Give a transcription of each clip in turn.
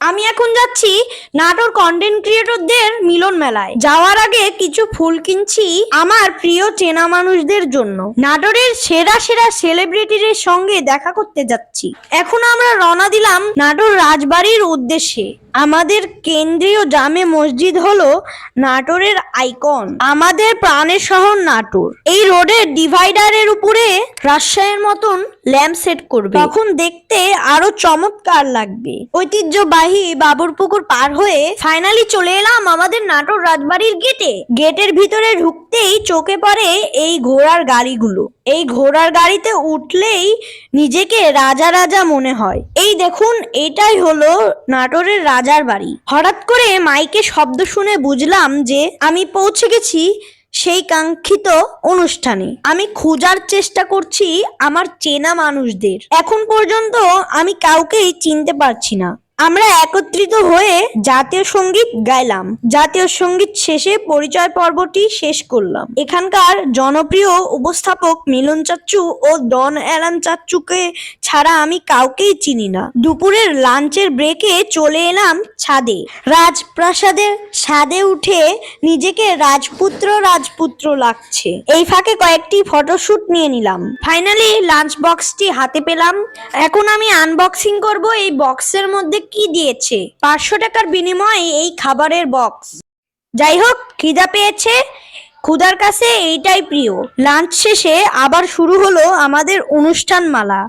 আমি এখন যাচ্ছি নাটোর কন্টেন্ট ক্রিয়েটরদের মিলন মেলায়। যাওয়ার আগে কিছু ফুল কিনছি আমার প্রিয় চেনা মানুষদের জন্য। নাটোরের সেরা সেরা সেলিব্রিটিদের সঙ্গে দেখা করতে যাচ্ছি। এখন আমরা রওনা দিলাম নাটোর রাজবাড়ির উদ্দেশ্যে। আমাদের কেন্দ্রীয় জামে মসজিদ হলো নাটোরের আইকন, আমাদের প্রাণের শহর নাটোর। এই রোডের ডিভাইডারের উপরে রাজশাহীর মতন ল্যাম্প সেট করবে, তখন দেখতে আরো চমৎকার লাগবে। ঐতিহ্যবাহী বাবুরপুকুর পার হয়ে ফাইনালি চলে এলাম আমাদের নাটোর রাজবাড়ির গেটে। গেটের ভিতরে ঢুকতেই চোখে পড়ে এই ঘোড়ার গাড়িগুলো। এই ঘোড়ার গাড়িতে উঠলেই নিজেকে রাজা রাজা মনে হয়। এই দেখুন, এটাই হলো নাটোরের রাজার বাড়ি। হঠাৎ করে মাইকে শব্দ শুনে বুঝলাম যে আমি পৌঁছে গেছি সেই কাঙ্ক্ষিত অনুষ্ঠানে। আমি খোঁজার চেষ্টা করছি আমার চেনা মানুষদের। এখন পর্যন্ত আমি কাউকেই চিনতে পারছি না। আমরা একত্রিত হয়ে জাতীয় সঙ্গীত গাইলাম। জাতীয় সঙ্গীত শেষে পরিচয় পর্বটি শেষ করলাম। এখানকার জনপ্রিয় উপস্থাপক মিলন চাচ্চু ও ডন অ্যালান চাচ্চুকে ছাড়া আমি কাউকেই চিনি না। দুপুরের লাঞ্চের ব্রেকে চলে এলাম ছাদে। রাজপ্রাসাদের ছাদে উঠে নিজেকে রাজপুত্র লাগছে। এই ফাঁকে কয়েকটি ফটোশুট নিয়ে নিলাম। ফাইনালি লাঞ্চ বক্সটি হাতে পেলাম। এখন আমি আনবক্সিং করব এই বক্সের মধ্যে কি দিয়েছে। 500 টাকার বিনিময়ে এই খাবারের বক্স। যাই হোক, খিদা পেয়েছে, ক্ষুধার কাছে এইটাই প্রিয়। লাঞ্চ শেষে আবার শুরু হলো আমাদের অনুষ্ঠান মালা।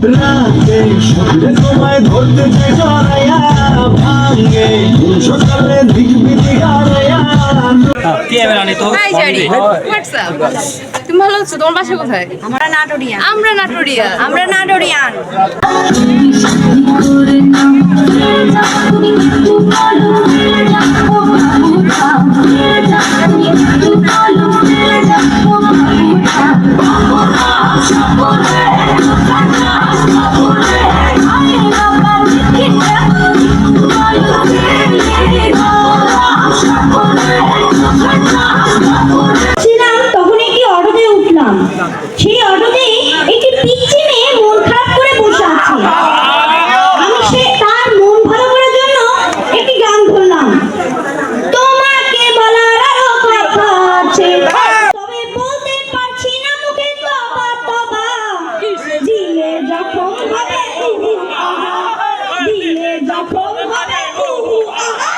তুমি ভালো আছো? তোমার বাসা কোথায়? আমরা নাটোরিয়ান। আমরা নাটোরিয়ান। আমরা নাটোরিয়ান। সেই অটোতে একটি পিচ্চি মেয়ে মন খারাপ করে বসে আছে। আমি তার মন ভালো করার জন্য একটি গান ধরলাম। তোমাকে বলার আরো কথা আছে, তবে বলতে পারছি না মুখে তবা তবা। দিলে যখন হবে উহু আহা, দিলে যখন হবে উহু আহা।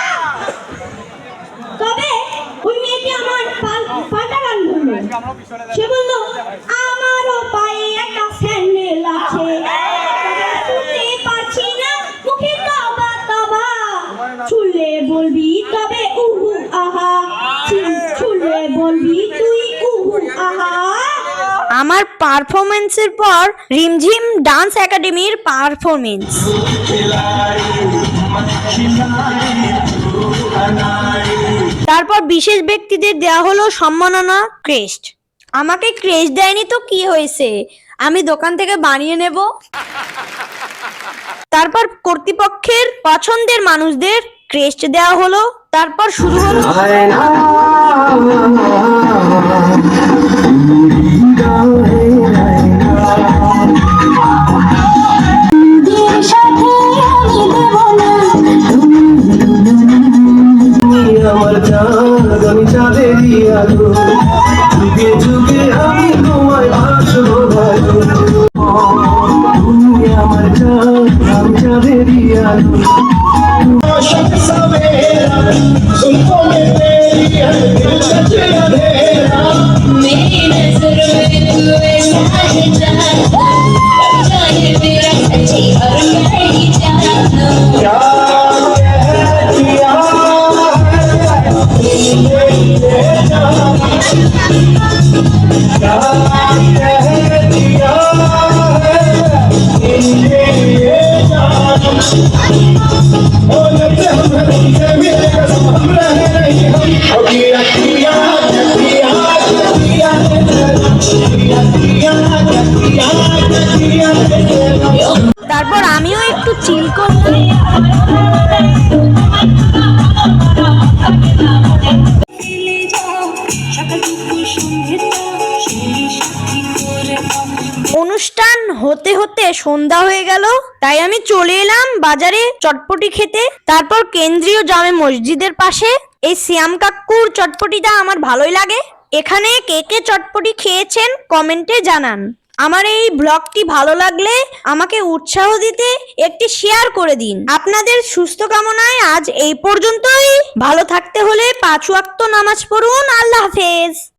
তবে ওই মেয়েটি আমার পাল্টা গান ধরলো। সে বলল, আমারও পায়ে একটা স্যান্ডেল আছে, শুনতে পারছি না মুখে তবা তবা। ছুলে বলবি তবে উহু আহা, ছুলে বলবি তুই উহু আহা। আমার পারফরমেন্সের পর রিমঝিম ডান্স একাডেমির পারফরমেন্স। তারপর বিশেষ ব্যক্তিদের দেওয়া হলো সম্মাননা ক্রেস্ট। আমাকে ক্রেস্ট দেয়নি তো কি হয়েছে, আমি দোকান থেকে বানিয়ে নেব। তারপর কর্তৃপক্ষের পছন্দের মানুষদের ক্রেস্ট দেওয়া হলো। তারপর শুরু হলো সন্ধ্যা হয়ে গেল, তাই আমি চলে এলাম বাজারে চটপটি খেতে। তারপর কেন্দ্রীয় জামে মসজিদের পাশে এই শ্যাম কাকুর চটপটিটা আমার ভালোই লাগে। এখানে কে কে চটপটি খেয়েছেন কমেন্টে জানান। আমার এই ব্লগটি ভালো লাগলে আমাকে উৎসাহ দিতে একটি শেয়ার করে দিন। আপনাদের সুস্থ কামনায় আজ এই পর্যন্তই। ভালো থাকতে হলে 5 ওয়াক্ত নামাজ পড়ুন। আল্লাহ হাফেজ।